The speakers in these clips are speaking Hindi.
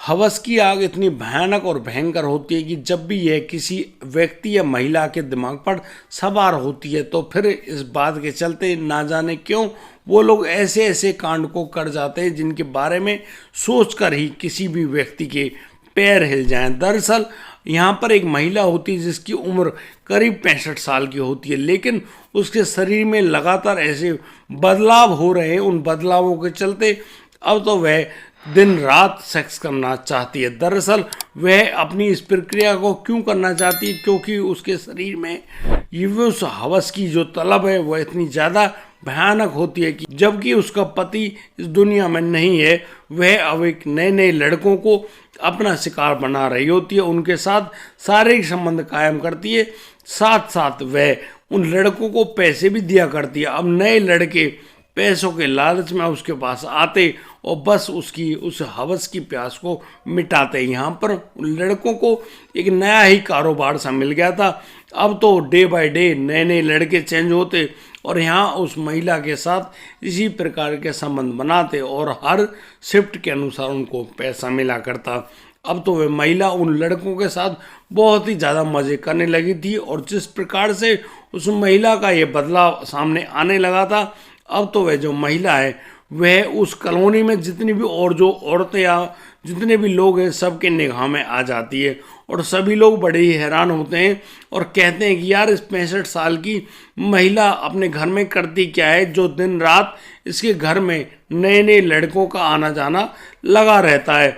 हवस की आग इतनी भयानक और भयंकर होती है कि जब भी यह किसी व्यक्ति या महिला के दिमाग पर सवार होती है तो फिर इस बात के चलते ना जाने क्यों वो लोग ऐसे ऐसे कांड को कर जाते हैं जिनके बारे में सोचकर ही किसी भी व्यक्ति के पैर हिल जाएं। दरअसल यहाँ पर एक महिला होती है जिसकी उम्र करीब 65 साल की होती है, लेकिन उसके शरीर में लगातार ऐसे बदलाव हो रहे हैं। उन बदलावों के चलते अब तो वह दिन रात सेक्स करना चाहती है। दरअसल वह अपनी इस प्रक्रिया को क्यों करना चाहती है, क्योंकि उसके शरीर में ये उस हवस की जो तलब है वह इतनी ज़्यादा भयानक होती है कि जबकि उसका पति इस दुनिया में नहीं है, वह अब एक नए नए लड़कों को अपना शिकार बना रही होती है, उनके साथ शारीरिक संबंध कायम करती है, साथ साथ वह उन लड़कों को पैसे भी दिया करती है। अब नए लड़के पैसों के लालच में उसके पास आते और बस उसकी उस हवस की प्यास को मिटाते। यहाँ पर लड़कों को एक नया ही कारोबार सा मिल गया था। अब तो डे बाय डे नए नए लड़के चेंज होते और यहाँ उस महिला के साथ इसी प्रकार के संबंध बनाते और हर शिफ्ट के अनुसार उनको पैसा मिला करता। अब तो वह महिला उन लड़कों के साथ बहुत ही ज़्यादा मज़े करने लगी थी और जिस प्रकार से उस महिला का ये बदलाव सामने आने लगा था, अब तो वह जो महिला है वह उस कॉलोनी में जितनी भी और जो औरतें या जितने भी लोग हैं सबके निगाह में आ जाती है और सभी लोग बड़े ही हैरान होते हैं और कहते हैं कि यार इस 65 साल की महिला अपने घर में करती क्या है जो दिन रात इसके घर में नए नए लड़कों का आना जाना लगा रहता है।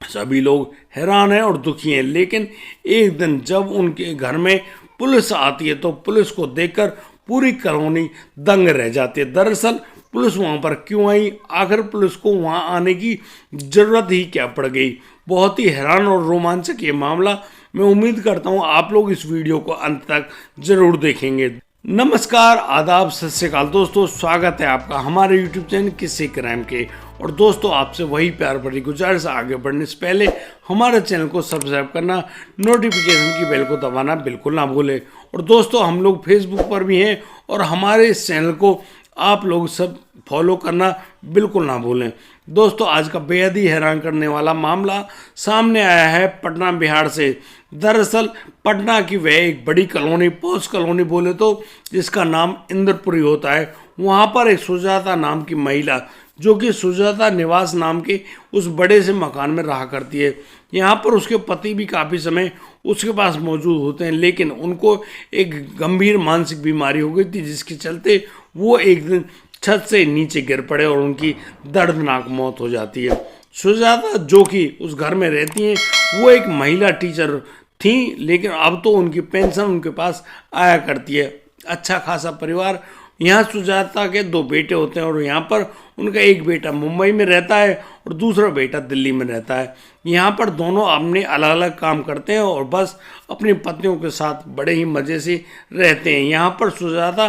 सभी लोग हैरान हैं और दुखी हैं, लेकिन एक दिन जब उनके घर में पुलिस आती है तो पुलिस को देखकर पूरी कॉलोनी दंग रह जाती है। दरअसल पुलिस वहां पर क्यों आई, आखिर पुलिस को वहां आने की जरूरत ही क्या पड़ गई। बहुत ही हैरान और रोमांचक ये मामला। मैं उम्मीद करता हूं आप लोग इस वीडियो को अंत तक जरूर देखेंगे। नमस्कार, आदाब, सत श्री अकाल दोस्तों, स्वागत है आपका हमारे यूट्यूब चैनल किस्से क्राइम के। और दोस्तों आपसे वही प्यार भरी गुजारिश, आगे बढ़ने से पहले हमारे चैनल को सब्सक्राइब करना, नोटिफिकेशन की बेल को दबाना बिल्कुल ना भूलें। और दोस्तों हम लोग फेसबुक पर भी हैं और हमारे इस चैनल को आप लोग सब फॉलो करना बिल्कुल ना भूलें। दोस्तों आज का बेहद ही हैरान करने वाला मामला सामने आया है पटना बिहार से। दरअसल पटना की वह एक बड़ी कॉलोनी, पॉश कॉलोनी बोले तो, जिसका नाम इंद्रपुरी होता है। वहाँ पर एक सुजाता नाम की महिला जो कि सुजाता निवास नाम के उस बड़े से मकान में रहा करती है। यहाँ पर उसके पति भी काफ़ी समय उसके पास मौजूद होते हैं, लेकिन उनको एक गंभीर मानसिक बीमारी हो गई थी जिसके चलते वो एक दिन छत से नीचे गिर पड़े और उनकी दर्दनाक मौत हो जाती है। सुजाता जो कि उस घर में रहती हैं वो एक महिला टीचर थी, लेकिन अब तो उनकी पेंशन उनके पास आया करती है। अच्छा खासा परिवार। यहाँ सुजाता के 2 बेटे होते हैं और यहाँ पर उनका एक बेटा मुंबई में रहता है और दूसरा बेटा दिल्ली में रहता है। यहाँ पर दोनों अपने अलग अलग काम करते हैं और बस अपनी पत्नियों के साथ बड़े ही मज़े से रहते हैं। यहाँ पर सुजाता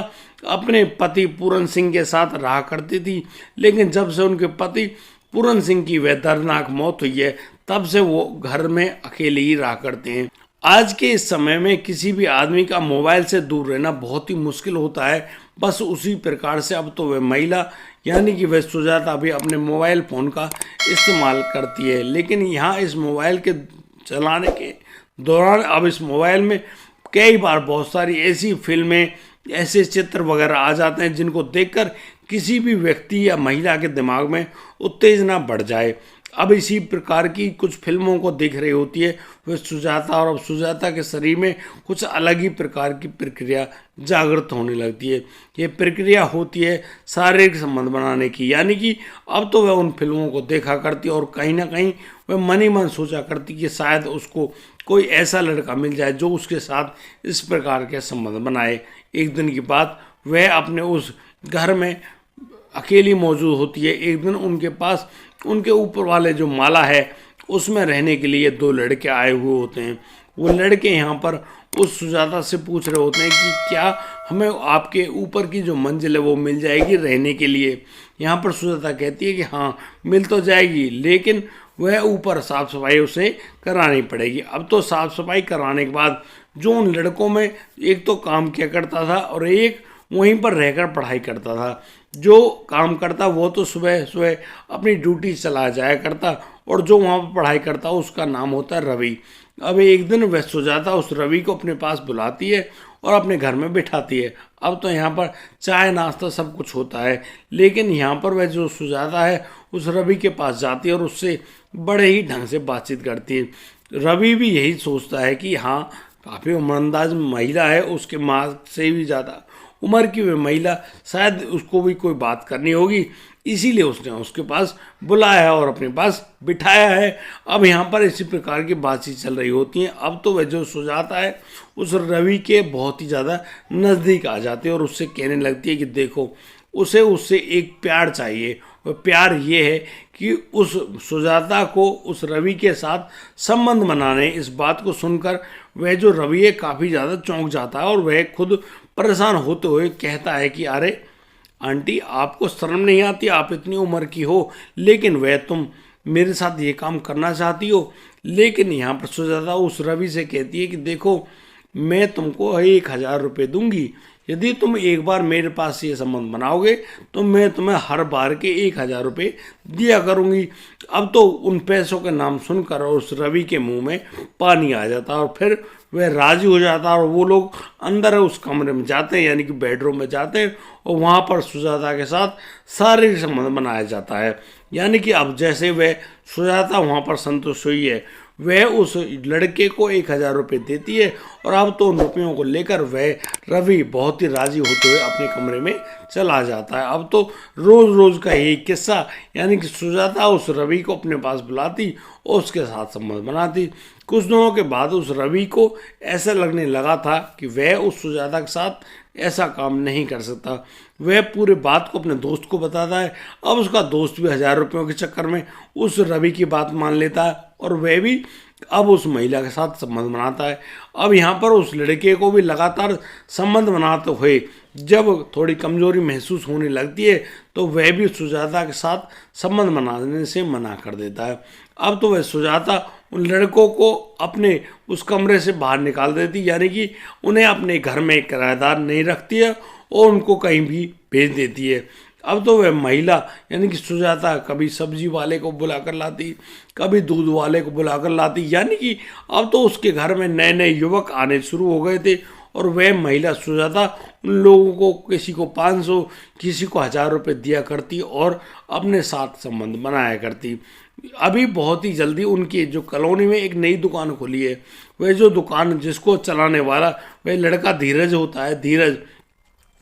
अपने पति पूरन सिंह के साथ रहा करती थी, लेकिन जब से उनके पति पूरन सिंह की वह दर्दनाक मौत हुई है तब से वो घर में अकेले ही रहा करते हैं। आज के इस समय में किसी भी आदमी का मोबाइल से दूर रहना बहुत ही मुश्किल होता है। बस उसी प्रकार से अब तो वह महिला यानी कि वह सुजाता भी अपने मोबाइल फ़ोन का इस्तेमाल करती है, लेकिन यहाँ इस मोबाइल के चलाने के दौरान अब इस मोबाइल में कई बार बहुत सारी ऐसी फिल्में, ऐसे चित्र वगैरह आ जाते हैं जिनको देखकर किसी भी व्यक्ति या महिला के दिमाग में उत्तेजना बढ़ जाए। अब इसी प्रकार की कुछ फिल्मों को देख रही होती है वह सुजाता, और अब सुजाता के शरीर में कुछ अलग ही प्रकार की प्रक्रिया जागृत होने लगती है। ये प्रक्रिया होती है शारीरिक संबंध बनाने की, यानी कि अब तो वह उन फिल्मों को देखा करती है और कहीं ना कहीं वह मन ही मन सोचा करती कि शायद उसको कोई ऐसा लड़का मिल जाए जो उसके साथ इस प्रकार के संबंध बनाए। एक दिन की बात, वह अपने उस घर में अकेली मौजूद होती है। एक दिन उनके पास उनके ऊपर वाले जो माला है उसमें रहने के लिए 2 लड़के आए हुए होते हैं। वो लड़के यहाँ पर उस सुजाता से पूछ रहे होते हैं कि क्या हमें आपके ऊपर की जो मंजिल है वो मिल जाएगी रहने के लिए। यहाँ पर सुजाता कहती है कि हाँ मिल तो जाएगी, लेकिन वह ऊपर साफ़ सफाई उसे करानी पड़ेगी। अब तो साफ़ सफाई कराने के बाद जो उन लड़कों में एक तो काम किया करता था और एक वहीं पर रहकर पढ़ाई करता था। जो काम करता वो तो सुबह सुबह अपनी ड्यूटी चला जाया करता और जो वहाँ पर पढ़ाई करता है उसका नाम होता है रवि। अब एक दिन वह सुजाता उस रवि को अपने पास बुलाती है और अपने घर में बिठाती है। अब तो यहाँ पर चाय नाश्ता सब कुछ होता है, लेकिन यहाँ पर वह जो सुजाता है उस रवि के पास जाती है और उससे बड़े ही ढंग से बातचीत करती है। रवि भी यही सोचता है कि हाँ, काफ़ी उम्रंदाज महिला है, उसके माँ से भी ज़्यादा उम्र की वह महिला, शायद उसको भी कोई बात करनी होगी, इसीलिए उसने उसके पास बुलाया है और अपने पास बिठाया है। अब यहाँ पर इसी प्रकार की बातचीत चल रही होती है। अब तो वह जो सुजाता है उस रवि के बहुत ही ज़्यादा नज़दीक आ जाती है और उससे कहने लगती है कि देखो, उसे उससे एक प्यार चाहिए। वह प्यार ये है कि उस सुजाता को उस रवि के साथ संबंध बनाने। इस बात को सुनकर वह जो रवि है काफ़ी ज़्यादा चौंक जाता है और वह खुद परेशान होते हुए कहता है कि अरे आंटी, आपको शर्म नहीं आती? आप इतनी उम्र की हो, लेकिन वह तुम मेरे साथ ये काम करना चाहती हो। लेकिन यहाँ पर सुजाता उस रवि से कहती है कि देखो, मैं तुमको 1,000 रुपये दूंगी, यदि तुम एक बार मेरे पास ये संबंध बनाओगे तो मैं तुम्हें हर बार के 1,000 रुपये दिया करूंगी। अब तो उन पैसों के नाम सुनकर उस रवि के मुंह में पानी आ जाता है और फिर वह राजी हो जाता है और वो लोग अंदर उस कमरे में जाते हैं, यानी कि बेडरूम में जाते हैं, और वहाँ पर सुजाता के साथ शारीरिक संबंध बनाया जाता है। यानी कि अब जैसे वह सुजाता वहाँ पर संतुष्ट हुई है, वह उस लड़के को 1,000 रुपये देती है और अब तो उन रुपयों को लेकर वह रवि बहुत ही राजी होते हुए अपने कमरे में चला जाता है। अब तो रोज़ रोज़ का यही किस्सा, यानी कि सुजाता उस रवि को अपने पास बुलाती और उसके साथ संबंध बनाती। कुछ दिनों के बाद उस रवि को ऐसा लगने लगा था कि वह उस सुजाता के साथ ऐसा काम नहीं कर सकता। वह पूरे बात को अपने दोस्त को बताता है। अब उसका दोस्त भी 1,000 रुपयों के चक्कर में उस रवि की बात मान लेता है और वह भी अब उस महिला के साथ संबंध बनाता है। अब यहाँ पर उस लड़के को भी लगातार संबंध बनाते हुए जब थोड़ी कमजोरी महसूस होने लगती है तो वह भी सुजाता के साथ संबंध बनाने से मना कर देता है। अब तो वह सुजाता उन लड़कों को अपने उस कमरे से बाहर निकाल देती, यानी कि उन्हें अपने घर में किराएदार नहीं रखती है और उनको कहीं भी भेज देती है। अब तो वह महिला यानी कि सुजाता कभी सब्जी वाले को बुला कर लाती, कभी दूध वाले को बुला कर लाती, यानी कि अब तो उसके घर में नए नए युवक आने शुरू हो गए थे और वह महिला सुजाता उन लोगों को किसी को 500 किसी को 1,000 रुपये दिया करती और अपने साथ संबंध बनाया करती। अभी बहुत ही जल्दी उनकी जो कॉलोनी में एक नई दुकान खुली है, वह जो दुकान जिसको चलाने वाला वह लड़का धीरज होता है, धीरज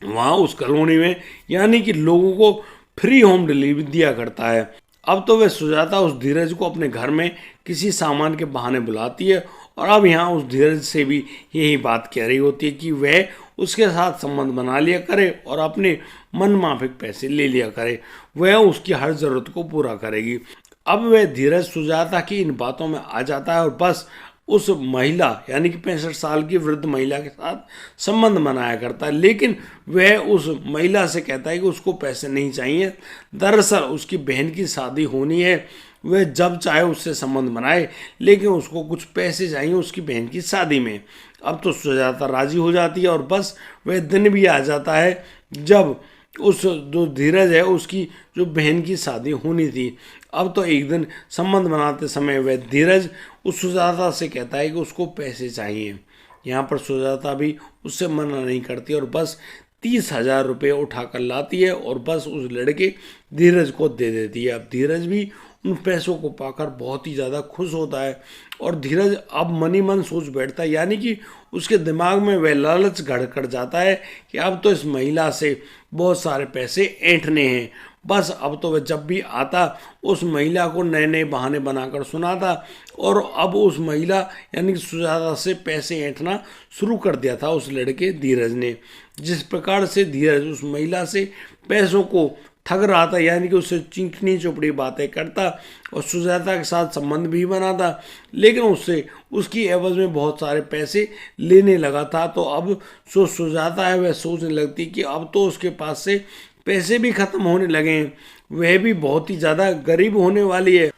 वहाँ उस कॉलोनी में यानी कि लोगों को फ्री होम डिलीवरी दिया करता है। अब तो वह सुजाता उस धीरज को अपने घर में किसी सामान के बहाने बुलाती है और अब यहाँ उस धीरज से भी यही बात कह रही होती है कि वह उसके साथ संबंध बना लिया करे और अपने मन माफिक पैसे ले लिया करे, वह उसकी हर ज़रूरत को पूरा करेगी। अब वह धीरज सुजाता की इन बातों में आ जाता है और बस उस महिला यानी कि 65 साल की वृद्ध महिला के साथ संबंध बनाया करता है। लेकिन वह उस महिला से कहता है कि उसको पैसे नहीं चाहिए, दरअसल उसकी बहन की शादी होनी है, वह जब चाहे उससे संबंध बनाए, लेकिन उसको कुछ पैसे चाहिए उसकी बहन की शादी में। अब तो सुजाता राजी हो जाती है और बस वह दिन भी आ जाता है जब उस जो धीरज है उसकी जो बहन की शादी होनी थी। अब तो एक दिन संबंध बनाते समय वह धीरज उस सुजाता से कहता है कि उसको पैसे चाहिए। यहाँ पर सुजाता भी उससे मना नहीं करती और बस 30,000 रुपये उठा कर लाती है और बस उस लड़के धीरज को दे देती है। अब धीरज भी उन पैसों को पाकर बहुत ही ज़्यादा खुश होता है और धीरज अब मन ही मन सोच बैठता है, यानी कि उसके दिमाग में वह लालच घर कर जाता है कि अब तो इस महिला से बहुत सारे पैसे ऐंठने हैं। बस अब तो वह जब भी आता उस महिला को नए नए बहाने बनाकर सुनाता और अब उस महिला यानी कि सुजाता से पैसे ऐंठना शुरू कर दिया था उस लड़के धीरज ने। जिस प्रकार से धीरज उस महिला से पैसों को ठग रहा था, यानी कि उससे चिकनी चुपड़ी बातें करता और सुजाता के साथ संबंध भी बनाता, लेकिन उससे उसकी एवज में बहुत सारे पैसे लेने लगा था। तो अब जो सुजाता है वह सोचने लगती कि अब तो उसके पास से पैसे भी खत्म होने लगे हैं, वह भी बहुत ही ज़्यादा गरीब होने वाली है।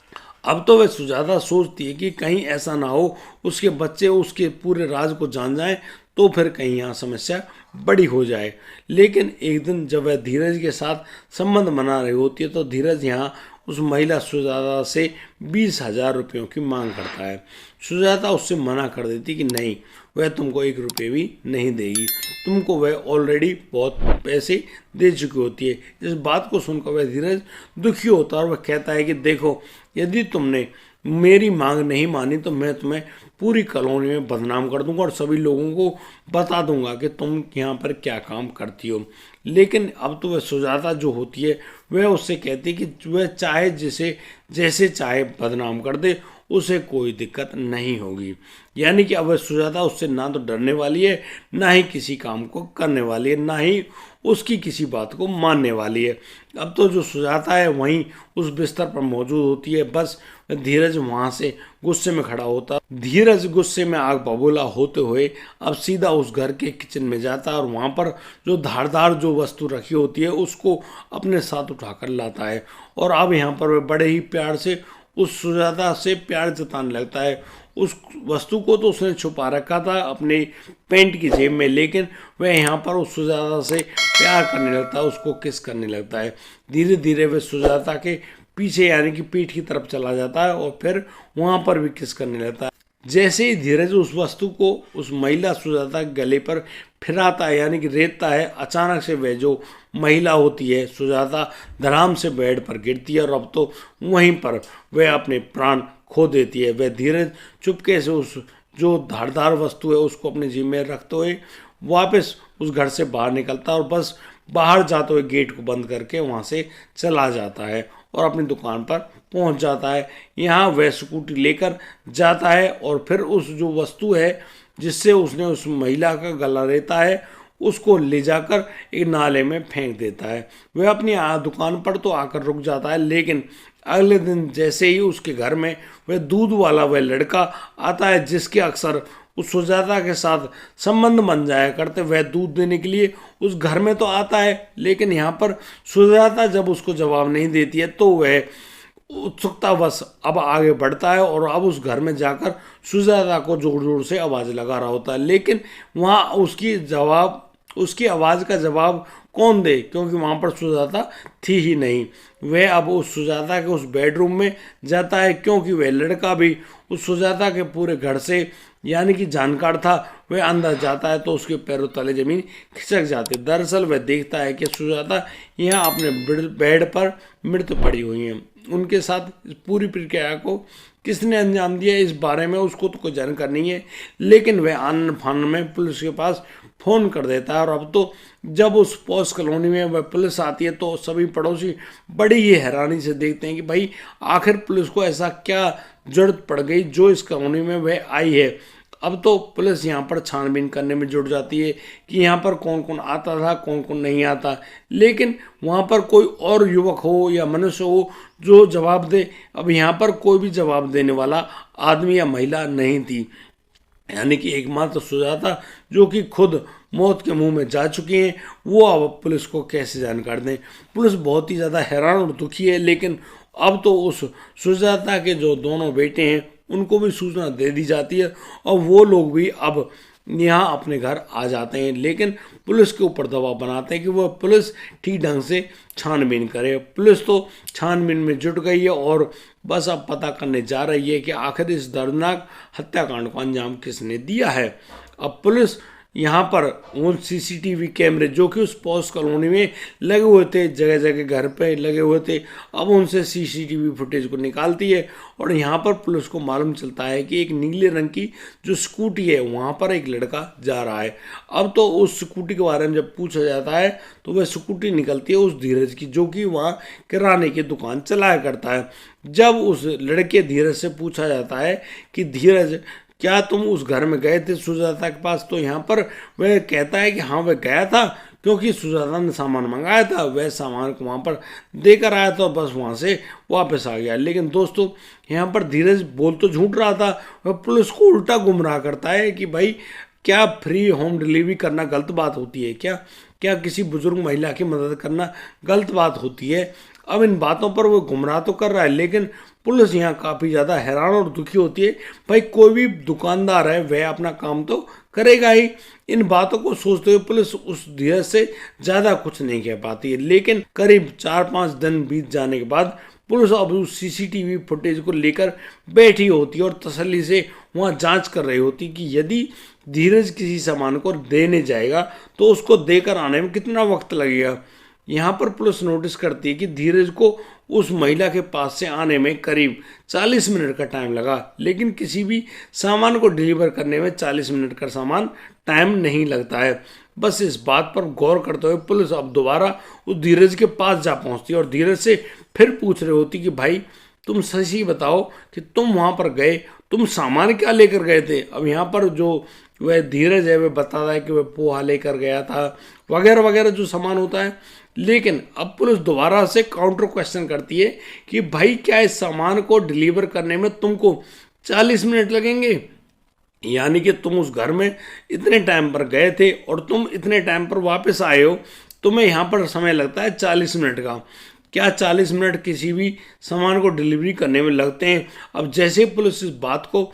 अब तो वह सुजाता सोचती है कि कहीं ऐसा ना हो उसके बच्चे उसके पूरे राज को जान जाएं तो फिर कहीं यहाँ समस्या बड़ी हो जाए। लेकिन एक दिन जब वह धीरज के साथ संबंध बना रही होती है तो धीरज यहाँ उस महिला सुजाता से 20,000 रुपयों की मांग करता है। सुजाता उससे मना कर देती कि नहीं, वह तुमको 1 रुपये भी नहीं देगी, तुमको वह ऑलरेडी बहुत पैसे दे चुकी होती है। इस बात को सुनकर वह धीरज दुखी होता है और वह कहता है कि देखो, यदि तुमने मेरी मांग नहीं मानी तो मैं तुम्हें पूरी कॉलोनी में बदनाम कर दूंगा और सभी लोगों को बता दूंगा कि तुम यहाँ पर क्या काम करती हो। लेकिन अब तो वह सुजाता जो होती है वह उससे कहती है कि वह चाहे जिसे जैसे चाहे बदनाम कर दे, उसे कोई दिक्कत नहीं होगी। यानी कि अब वह सुजाता उससे ना तो डरने वाली है, ना ही किसी काम को करने वाली है, ना ही उसकी किसी बात को मानने वाली है। अब तो जो सुजाता है वहीं उस बिस्तर पर मौजूद होती है। बस धीरज वहां से गुस्से में खड़ा होता। धीरज गुस्से में आग बबूला होते हुए अब सीधा उस घर के किचन में जाता है और वहां पर जो धारदार जो वस्तु रखी होती है उसको अपने साथ उठाकर लाता है। और अब यहाँ पर वह बड़े ही प्यार से उस सुजाता से प्यार जताने लगता है। उस वस्तु को तो उसने छुपा रखा था अपने पैंट की जेब में, लेकिन वह यहाँ पर उस सुजाता से प्यार करने लगता है, उसको किस करने लगता है। धीरे धीरे वह सुजाता के पीछे यानी कि पीठ की तरफ चला जाता है और फिर वहाँ पर भी किस करने लगता है। जैसे ही धीरज उस वस्तु को उस महिला सुजाता के गले पर फिराता है यानी कि रेतता है, अचानक से वह जो महिला होती है सुजाता धड़ाम से बेड पर गिरती है और अब तो वहीं पर वह अपने प्राण खो देती है। वह धीरज चुपके से उस जो धारदार वस्तु है उसको अपने जेब में रखते हुए वापस उस घर से बाहर निकलता है और बस बाहर जाते हुए गेट को बंद करके वहाँ से चला जाता है और अपनी दुकान पर पहुँच जाता है। यहाँ वह स्कूटी लेकर जाता है और फिर उस जो वस्तु है जिससे उसने उस महिला का गला रेता है उसको ले जाकर एक नाले में फेंक देता है। वह अपनी दुकान पर तो आकर रुक जाता है, लेकिन अगले दिन जैसे ही उसके घर में वह दूध वाला वह लड़का आता है जिसके अक्सर उस सुजाता के साथ संबंध बन जाया करते, वह दूध देने के लिए उस घर में तो आता है, लेकिन यहाँ पर सुजाता जब उसको जवाब नहीं देती है तो वह उत्सुकतावश अब आगे बढ़ता है और अब उस घर में जाकर सुजाता को जोर जोर से आवाज़ लगा रहा होता है। लेकिन वहाँ उसकी आवाज़ का जवाब कौन दे, क्योंकि वहाँ पर सुजाता थी ही नहीं। वह अब उस सुजाता के उस बेडरूम में जाता है क्योंकि वह लड़का भी उस सुजाता के पूरे घर से यानी कि जानकार था। वह अंदर जाता है तो उसके पैरों तले जमीन खिसक जाती है। दरअसल वह देखता है कि सुजाता यहाँ अपने बेड पर मृत पड़ी हुई है। उनके साथ पूरी प्रक्रिया को किसने अंजाम दिया इस बारे में उसको तो कोई जानकारी नहीं है, लेकिन वह आनन फानन में पुलिस के पास फ़ोन कर देता है। और अब तो जब उस पॉस कॉलोनी में वह पुलिस आती है तो सभी पड़ोसी बड़ी ही हैरानी से देखते हैं कि भाई आखिर पुलिस को ऐसा क्या जरूरत पड़ गई जो इस कॉलोनी में वह आई है। अब तो पुलिस यहाँ पर छानबीन करने में जुट जाती है कि यहाँ पर कौन कौन आता था कौन कौन नहीं आता, लेकिन वहाँ पर कोई और युवक हो या मनुष्य हो जो जवाब दे। अब यहाँ पर कोई भी जवाब देने वाला आदमी या महिला नहीं थी, यानी कि एकमात्र सुजाता जो कि खुद मौत के मुंह में जा चुकी हैं, वो अब पुलिस को कैसे जानकारी दें। पुलिस बहुत ही ज़्यादा हैरान और दुखी है, लेकिन अब तो उस सुजाता के जो दोनों बेटे हैं उनको भी सूचना दे दी जाती है और वो लोग भी अब यहाँ अपने घर आ जाते हैं, लेकिन पुलिस के ऊपर दबाव बनाते हैं कि वह पुलिस ठीक ढंग से छानबीन करे। पुलिस तो छानबीन में जुट गई है और बस अब पता करने जा रही है कि आखिर इस दर्दनाक हत्याकांड को अंजाम किसने दिया है। अब पुलिस यहाँ पर उन सीसीटीवी कैमरे जो कि उस पॉस कॉलोनी में लगे हुए थे, जगह जगह घर पे लगे हुए थे, अब उनसे सीसीटीवी फुटेज को निकालती है और यहाँ पर पुलिस को मालूम चलता है कि एक नीले रंग की जो स्कूटी है वहाँ पर एक लड़का जा रहा है। अब तो उस स्कूटी के बारे में जब पूछा जाता है तो वह स्कूटी निकलती है उस धीरज की जो कि वहाँ किराने की दुकान चलाया करता है। जब उस लड़के धीरज से पूछा जाता है कि धीरज क्या तुम उस घर में गए थे सुजाता के पास, तो यहाँ पर वह कहता है कि हाँ वह गया था क्योंकि सुजाता ने सामान मंगाया था, वह सामान को वहाँ पर देकर आया था और बस वहाँ से वापस आ गया। लेकिन दोस्तों यहाँ पर धीरज बोल तो झूठ रहा था, वह पुलिस को उल्टा गुमराह करता है कि भाई क्या फ्री होम डिलीवरी करना गलत बात होती है क्या, क्या किसी बुजुर्ग महिला की मदद करना गलत बात होती है। अब इन बातों पर वो गुमराह तो कर रहा है, लेकिन पुलिस यहाँ काफ़ी ज़्यादा हैरान और दुखी होती है। भाई कोई भी दुकानदार है वह अपना काम तो करेगा ही। इन बातों को सोचते हुए पुलिस उस धीरज से ज़्यादा कुछ नहीं कह पाती है, लेकिन करीब 4-5 दिन बीत जाने के बाद पुलिस अब उस सीसीटीवी फुटेज को लेकर बैठी होती है और तसल्ली से वहाँ जांच कर रही होती कि यदि धीरज किसी सामान को देने जाएगा तो उसको देकर आने में कितना वक्त लगेगा। यहाँ पर पुलिस नोटिस करती है कि धीरज को उस महिला के पास से आने में करीब 40 मिनट का टाइम लगा, लेकिन किसी भी सामान को डिलीवर करने में 40 मिनट का सामान टाइम नहीं लगता है। बस इस बात पर गौर करते हुए पुलिस अब दोबारा उस धीरज के पास जा पहुंचती है और धीरज से फिर पूछ रही होती कि भाई तुम सच ही बताओ कि तुम वहां पर गए, तुम सामान क्या लेकर गए थे। अब यहाँ पर जो वह धीरज है वह बताता है कि वह पोहा लेकर गया था, वगैरह वगैरह जो सामान होता है। लेकिन अब पुलिस दोबारा से काउंटर क्वेश्चन करती है कि भाई क्या इस सामान को डिलीवर करने में तुमको 40 मिनट लगेंगे, यानी कि तुम उस घर में इतने टाइम पर गए थे और तुम इतने टाइम पर वापस आए हो, तुम्हें यहाँ पर समय लगता है 40 मिनट का। क्या 40 मिनट किसी भी सामान को डिलीवरी करने में लगते हैं। अब जैसे पुलिस इस बात को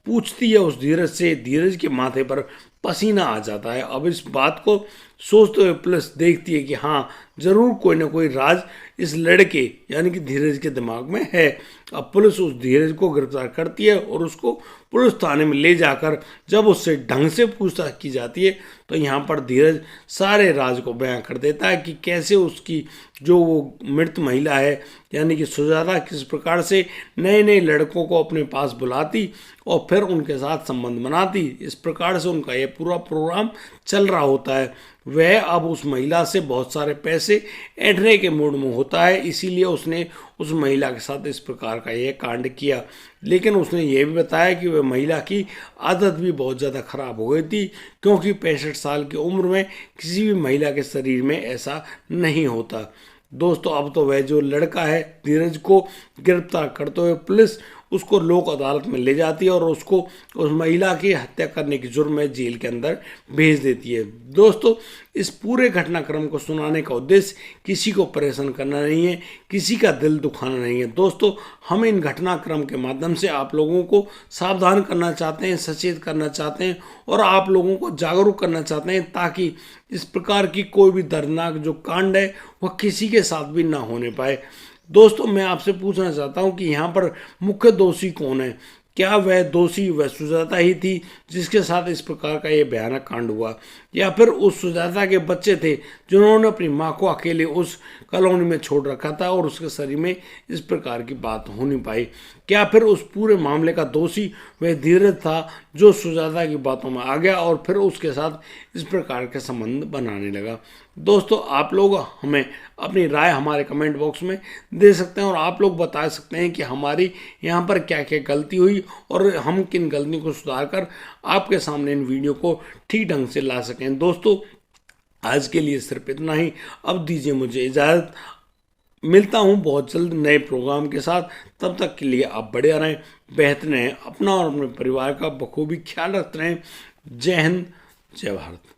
पूछती है उस धीरज से, धीरज के माथे पर पसीना आ जाता है। अब इस बात को सोचते हुए पुलिस देखती है कि हाँ, जरूर कोई ना कोई राज इस लड़के यानी कि धीरज के दिमाग में है। अब पुलिस उस धीरज को गिरफ्तार करती है और उसको पुलिस थाने में ले जाकर जब उससे ढंग से पूछताछ की जाती है तो यहाँ पर धीरज सारे राज को बयां कर देता है कि कैसे उसकी जो वो मृत महिला है यानी कि सुजाता किस प्रकार से नए नए लड़कों को अपने पास बुलाती और फिर उनके साथ संबंध बनाती। इस प्रकार से उनका ये पूरा प्रोग्राम चल रहा होता है। वह अब उस महिला से बहुत सारे पैसे ऐंठने के मूड में होता है, इसीलिए उसने उस महिला के साथ इस प्रकार का यह कांड किया। लेकिन उसने यह भी बताया कि वह महिला की आदत भी बहुत ज़्यादा खराब हो गई थी, क्योंकि 65 साल की उम्र में किसी भी महिला के शरीर में ऐसा नहीं होता। दोस्तों अब तो वह जो लड़का है धीरज को गिरफ्तार करते हुए पुलिस उसको लोक अदालत में ले जाती है और उसको उस महिला की हत्या करने की जुर्म में जेल के अंदर भेज देती है। दोस्तों इस पूरे घटनाक्रम को सुनाने का उद्देश्य किसी को परेशान करना नहीं है, किसी का दिल दुखाना नहीं है। दोस्तों हम इन घटनाक्रम के माध्यम से आप लोगों को सावधान करना चाहते हैं, सचेत करना चाहते हैं और आप लोगों को जागरूक करना चाहते हैं ताकि इस प्रकार की कोई भी दर्दनाक जो कांड है वह किसी के साथ भी ना होने पाए। दोस्तों मैं आपसे पूछना चाहता हूं कि यहाँ पर मुख्य दोषी कौन है। क्या वह दोषी वह सुजाता ही थी जिसके साथ इस प्रकार का ये भयानक कांड हुआ, या फिर उस सुजाता के बच्चे थे जिन्होंने अपनी माँ को अकेले उस कॉलोनी में छोड़ रखा था और उसके शरीर में इस प्रकार की बात हो नहीं पाई। क्या फिर उस पूरे मामले का दोषी वह धीरज था जो सुजाता की बातों में आ गया और फिर उसके साथ इस प्रकार के संबंध बनाने लगा। दोस्तों आप लोग हमें अपनी राय हमारे कमेंट बॉक्स में दे सकते हैं और आप लोग बता सकते हैं कि हमारी यहाँ पर क्या क्या गलती हुई और हम किन गलतियों को सुधार कर आपके सामने इन वीडियो को ठीक ढंग से ला सकें। दोस्तों आज के लिए सिर्फ इतना ही, अब दीजिए मुझे इजाज़त। मिलता हूँ बहुत जल्द नए प्रोग्राम के साथ, तब तक के लिए आप बढ़िया रहें, बेहतर रहें, अपना और अपने परिवार का बखूबी ख्याल रखते रहें। जय हिंद, जय भारत।